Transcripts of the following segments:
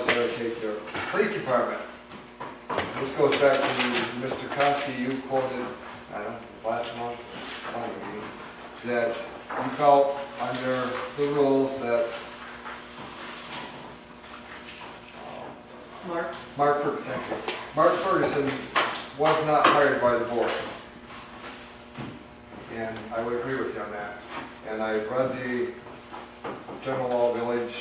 There, take your police department. This goes back to Mr. Kosky, you quoted, I don't know, last month, that you felt under the rules that Mark Ferguson was not hired by the board. And I would agree with you on that. And I read the general law village,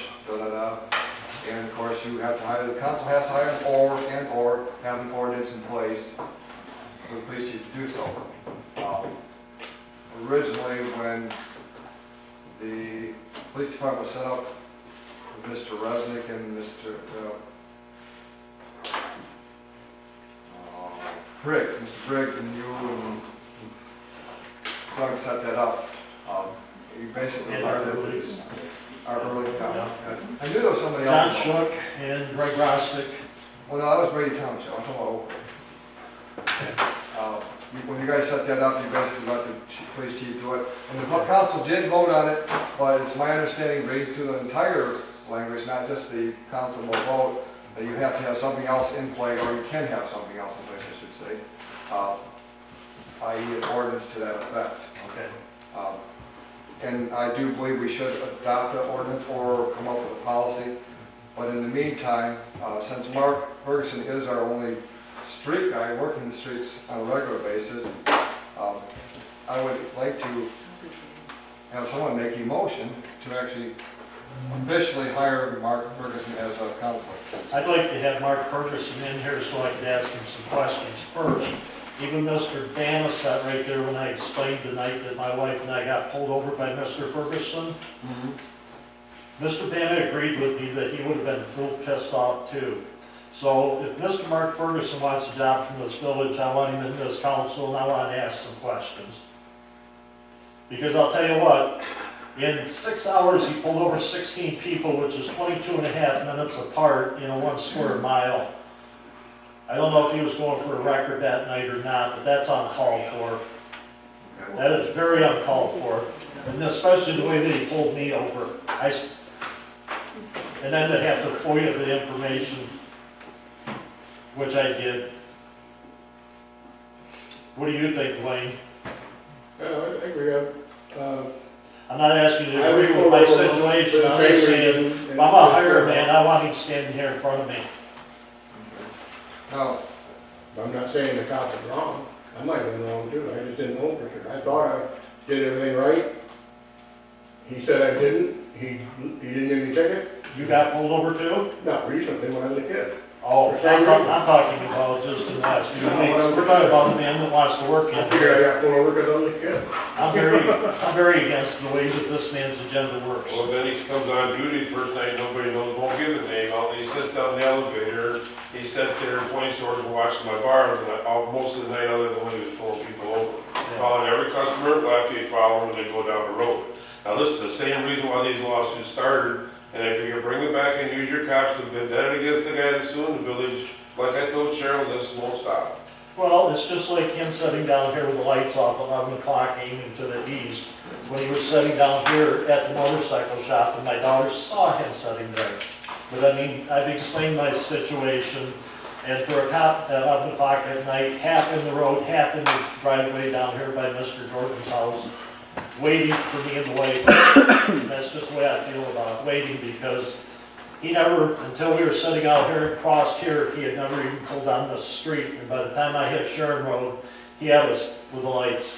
and of course you have to hire, the council has to hire an or have an ordinance in place for the police chief to do so. Originally, when the police department was set up with Mr. Resnick and Mr. Briggs and you and Doug set that up. You basically hired our early town. I knew there was somebody else. John Shook and Greg Rostick. Well, no, that was Brady Township. I'm talking about Oakley. When you guys set that up, you basically let the police chief do it. And the council did vote on it, but it's my understanding, reading through the entire language, not just the council will vote, that you have to have something else in play, or you can have something else in place, I should say, i.e. an ordinance to that effect. Okay. And I do believe we should adopt an ordinance or come up with a policy. But in the meantime, since Mark Ferguson is our only street guy working the streets on a regular basis, I would like to have someone make a motion to actually officially hire Mark Ferguson as a counselor. I'd like to have Mark Ferguson in here so I could ask him some questions first. Even Mr. Bama sat right there when I explained the night that my wife and I got pulled over by Mr. Ferguson. Mr. Bama agreed with me that he would have been real pissed off too. So if Mr. Mark Ferguson wants a job from this village, I want him in this council and I want to ask some questions. Because I'll tell you what, in 6 hours he pulled over 16 people, which is 22 and a half minutes apart in a 1 square mile. I don't know if he was going for a record that night or not, but that's uncalled for. That is very uncalled for. And especially the way that he pulled me over. And then to have to FOIA the information, which I did. What do you think, Blaine? I agree. I'm not asking you to agree with my situation. I'm just saying, if I'm a hired man, I want him standing here in front of me. No. I'm not saying the cop is wrong. I might have been wrong too. I just didn't know for sure. I thought I did everything right. He said I didn't. He didn't give me a ticket. You got pulled over too? Not recently when I was a kid. Oh, I'm talking about just in the last few weeks. We're talking about the man that wants to work in I figured I got pulled over because I was a kid. I'm very against the way that this man's agenda works. Well, then he comes on duty first night, nobody knows, won't give the name out, he sits down in the elevator, he sat there in 20 stores and watched my bar, most of the night other than when he was pulling people over. Following every customer, after you follow them, they go down the road. Now this is the same reason why these lawsuits started, and if you can bring it back and use your cops to vendetta against the guy that's suing the village, like I told Cheryl, this won't stop. Well, it's just like him sitting down here with the lights off, 11 o'clock aiming to the east, when he was sitting down here at the motorcycle shop, and my daughter saw him sitting there. But I mean, I've explained my situation, and for a cop at 11 o'clock at night, half in the road, half in the driveway down here by Mr. Jordan's house, waiting for me in the way. That's just the way I feel about it, waiting, because he never, until we were sitting out here and crossed here, he had never even pulled down the street. And by the time I hit Sharon Road, he had us with the lights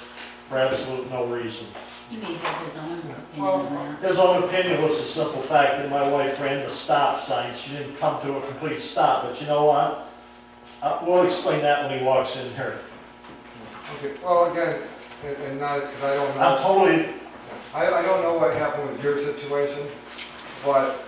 for absolute no reason. He may have his own opinion on that. His own opinion was the simple fact that my wife ran the stop sign. She didn't come to a complete stop, but you know what? We'll explain that when he walks in here. Okay, well, again, and not, because I don't know. I don't know what happened with your situation, but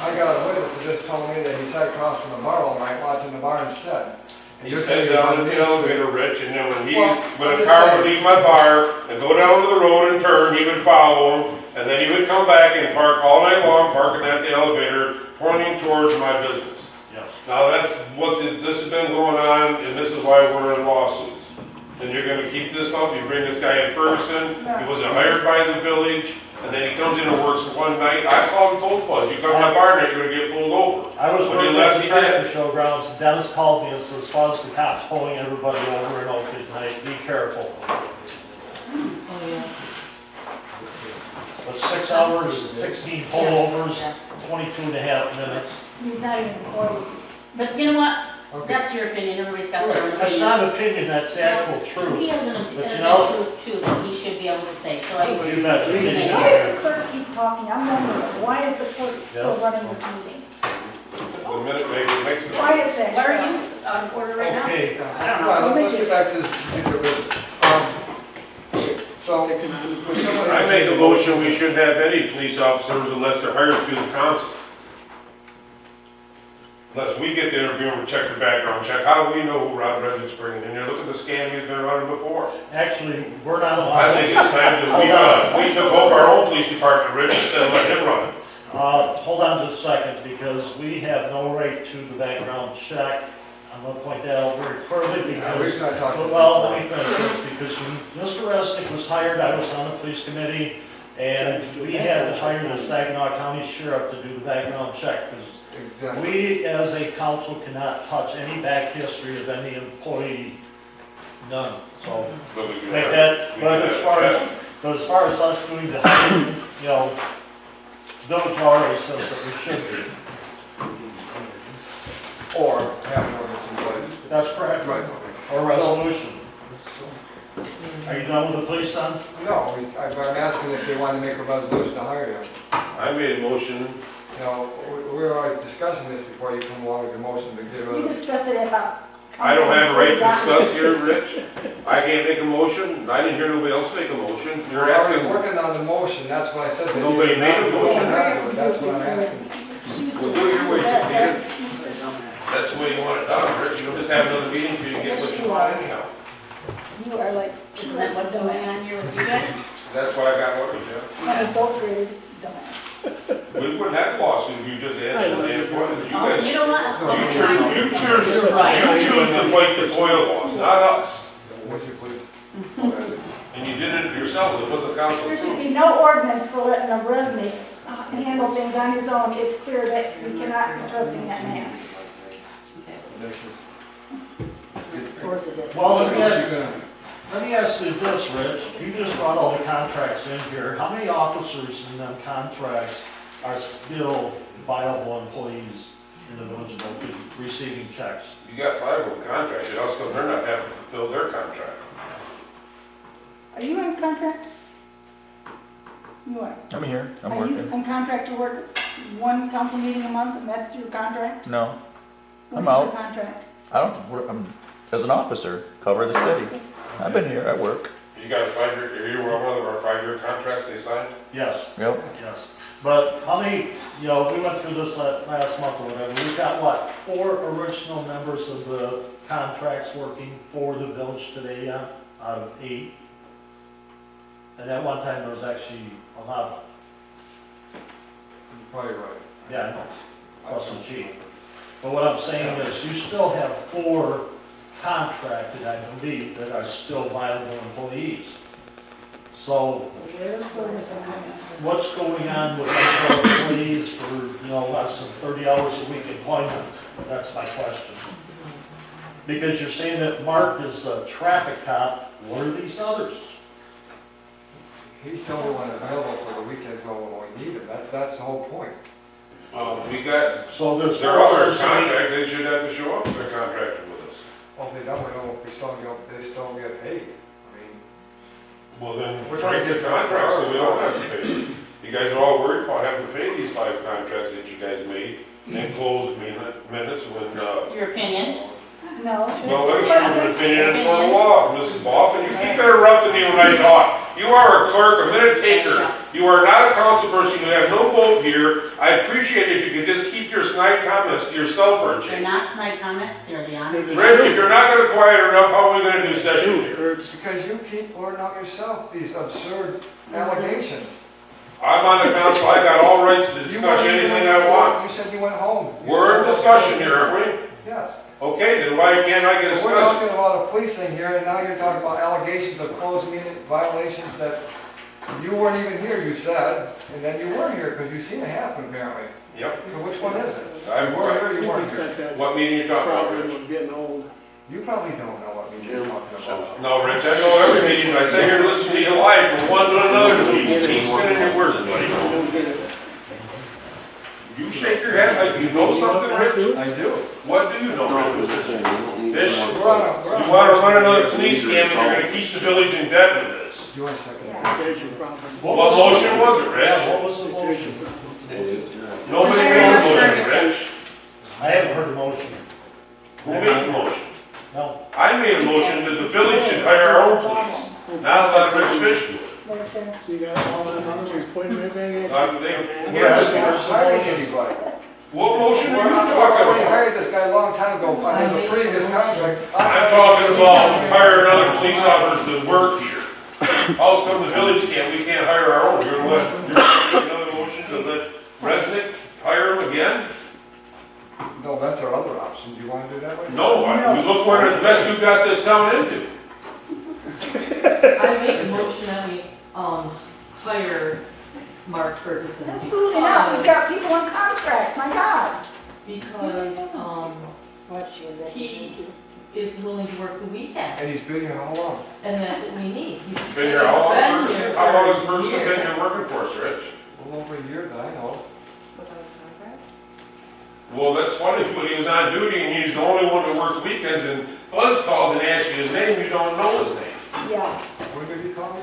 I got a witness that just told me that he sat across from the bar all night watching the bar instead. He sat down in the elevator, Rich, and then when a car would leave my bar and go down to the road and turn, he would follow him, and then he would come back and park all night long, parking at the elevator, pointing towards my business. Yes. Now that's what this has been going on, and this is why we're in lawsuits. And you're gonna keep this up, you bring this guy in Ferguson, he wasn't hired by the village, and then he comes in and works one night. I call him cold fuzz, you come to my bar night, you're gonna get pulled over. I was When he working left, at the he tractor did. show grounds, and Dennis called me and says, as far as the cops pulling everybody over in Oakley tonight, be careful. Oh, yeah. But 6 hours, 16 pullovers, 22 and a half minutes. He's not even employed. But you know what? Okay. That's your opinion, everybody's got their own opinion. That's not an opinion, that's actual truth. He has But you an know- truth too, that he should be able to say, so I agree. You bet, you're getting Why does the clerk keep talking? I'm wondering, why is the clerk still Yeah. running this meeting? The minute maker makes the. Why is that? Where are you on order right now? Okay, Come on, let's get back to this particular business. So, when somebody. I make a motion, we shouldn't have any police officers unless they're hired through the council. Unless we get the interview and check the background check, how do we know who Rob Resnick's bringing in here? Look at the scam he's been running before. actually, we're not I allowed. think it's time that we took over our own police department, Rich, instead of letting him run it. Hold on just a second, because we have no right to the background check. I'm gonna point that out very clearly Yeah, we're because, not talking. well, let me finish this, because when Mr. Resnick was hired, I was on the police committee, and we had to hire the Saginaw County Sheriff to do the background check, because Exactly. we, as a council, cannot touch any back history of any employee, none, so. But we do Make have- that, we but do as have far as, check. but as far as us doing the hiring, you know, village already says that we should be. Or have an ordinance in place. That's correct. Right, okay. Or resolution. Are you done with the police then? No, I'm asking if they want to make a resolution to hire him. I made a motion, You know, we were already discussing this before you come along with your motion to get rid We of. discussed it about. I don't have a right to discuss here, Rich. I can't make a motion, I didn't hear nobody else make a motion. We're You're already asking, working on the motion, that's what I said. that Nobody you- made a motion. That's what I'm asking. Well, do it your way, Peter. That's the way you want it done, Rich. You'll just have another meeting for you to get what you want anyhow. You are like. Isn't that what's going on here with you guys? That's why I got orders, yeah. Unadulterated dumbass. We wouldn't have lawsuits if you just answered the employment. You Oh, you guys, know what? you choose You're right. to fight the FOIA laws, not us. Would you please? And you did it yourself, it wasn't council There should approved. be no ordinance for letting a resident handle things on his own. It's clear that we cannot be trusting that man. This is- Of course it is. Well, let me You're ask, gonna- let me ask you this, Rich. You just brought all the contracts in here. How many officers in them contracts are still viable employees in the village of Oakley receiving checks? You got 5 with the contract, how come they're not having to fulfill their contract? Are you in contract? You are. I'm here, I'm Are you working. on contract to work one council meeting a month and that's your contract? No, What I'm is your out. contract? I don't, I'm, as an officer, cover the city. I've been here at work. You got a 5-year, you were on one of our 5-year contracts they signed? Yes, Yep, yes. But how many, you know, we went through this last month or whatever. We've got what, 4 original members of the contracts working for the village today out of 8. And at one time, there was actually 11. You're probably right. Yeah, I know, plus some chief. But what I'm saying is, you still have 4 contracted, I believe, that are still viable employees. So Where's the what's going on with other employees for, you know, less than 30 hours a week employment? That's my question. Because you're saying that Mark is a traffic cop, what are these others? He's the only one available for the weekends when we need him. That's the whole point. We got, So there's their 4 other hours a week. contract, they should have to show up if they're contracted with us. Well, if they don't, we don't, they still don't get paid. I mean, Well, then, We're trying to break the get- contract so we don't have to pay. You guys are all worried about having to pay these 5 contracts that you guys made and closed minutes when, Your opinion? No. well, let me give an opinion in front of law, Mrs. Boff, and you keep interrupting me when I talk. You are a clerk, a minute taker. You are not a council person, you have no vote here. I appreciate it if you could just keep your snide comments to yourself for a They're change. not snide comments, they're the honest. Rich, if you're not gonna quiet her up, how are we gonna do session here? because you keep blurting out yourself these absurd allegations. I'm on the council, I got all rights to You discuss went- anything I want. You said you went home. We're in discussion here, aren't we? Yes. Okay, then why can't I get a We're discussion? talking about a police thing here, and now you're talking about allegations of closed meeting violations that You weren't even here, you said, and then you were here, because you seen it happen apparently. Yep. So which one is it? I You were here, you weren't He's here. got that What meeting you talking about, problem Rich? of getting old. You probably don't know what meeting you're talking about. No, Rich, I know every meeting, I sit here and listen to you live from one to another, you keep spinning your words, buddy. Don't get it. You shake your head like you know something, Rich? I do. What do you know, Rich? Fish? We're on a- You wanna run another police scam and you're gonna keep the village in debt with this. You want a second? There's your problem. What motion was it, Yeah, Rich? what was the motion? Nobody made a motion, Rich. I haven't heard the motion. Who made the motion? No. I made a motion that the village should hire our own police. Now let Rich Fish do it. So you got all that money, you're pointing everything at Uh, you. they- We're not hiring anybody. What motion We're are you not, we talking already about? hired this guy a long time ago, under the previous contract. I'm talking about hire another police officer to work here. How's come the village can't, we can't hire our own? You're gonna let, you're gonna make another motion to let Resnick hire him again? No, that's our other option. Do you want to do that way? No, you look where the mess you got this town into. I make a motion that we, hire Mark Ferguson. Absolutely not, we've got people on contract, my God. Because, he is willing to work the And weekends, he's been here how long? and that's what we need. He's Been here how long, been Ferguson? here How long has for a Ferguson year. been here working for us, Rich? A little over a year that I know. Well, that's funny, when he was on duty and he's the only one that works weekends and Fuzz calls and asks you his name, you don't know his name. Yeah, When did he call me?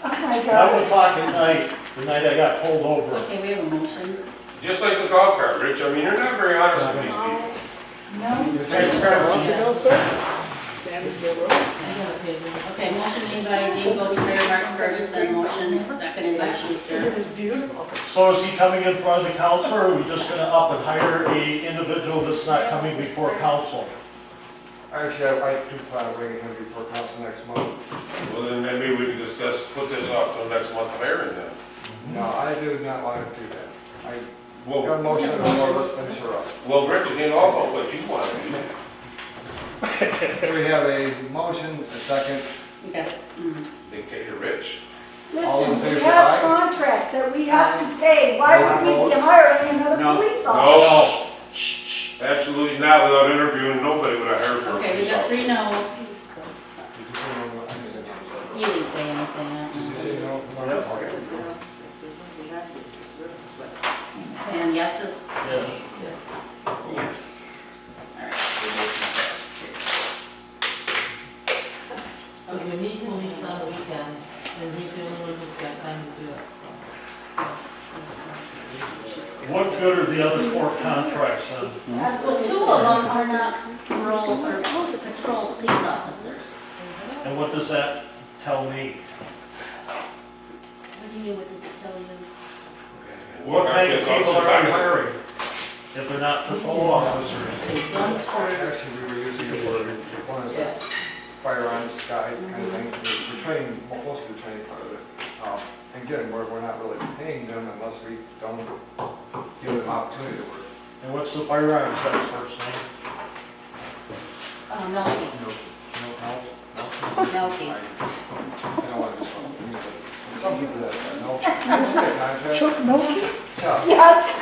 oh my 9 God. o'clock at night, the night I got pulled over. Okay, we have a motion. Just like the golf cart, Rich, I mean, you're not very honest with these people. No, Transparency. Damage the road. I got a paper. Okay, motion made by Dingo to hire Mark Ferguson, motion seconded by Schuster. It's beautiful. So is he coming in front of the council, or are we just gonna up and hire a individual that's not coming before council? Actually, I do plan on bringing him before council next month. Well, then maybe we could discuss, put this off till next month hiring then. No, I do not want to do that. I got a Well, motion on the floor, let's finish her up. well, Rich, it ain't all about what you want to do. We have a motion, a second. We got it. Dictator Rich. All in listen, favor, we have aye? contracts that we have to pay, why would we be hiring another police officer? No. Absolutely not, without interviewing, nobody would have hired for a Okay, we police got 3 officer. no's. He didn't say anything. Did you say no? No, okay. And yeses? Yes. Yes. Alright. Because we need police on the weekends, and he's the only one who's got time to do it, so. What good are the other 4 contracts then? Well, 2 of them are not rural or patrol police officers. And what does that tell me? What do you mean, what does it tell you? What kind of It's also people are you time. hiring? If they're not patrol officers? One's for, Actually, we were using it for, one is yeah, a firearms guy kind of thing. We're training, most of the training part of it. And again, we're not really paying them unless we don't give them opportunity to work. And what's the firearms guy's first name? Melky. Melky. I don't want to just, some people that know. Chuck Yes.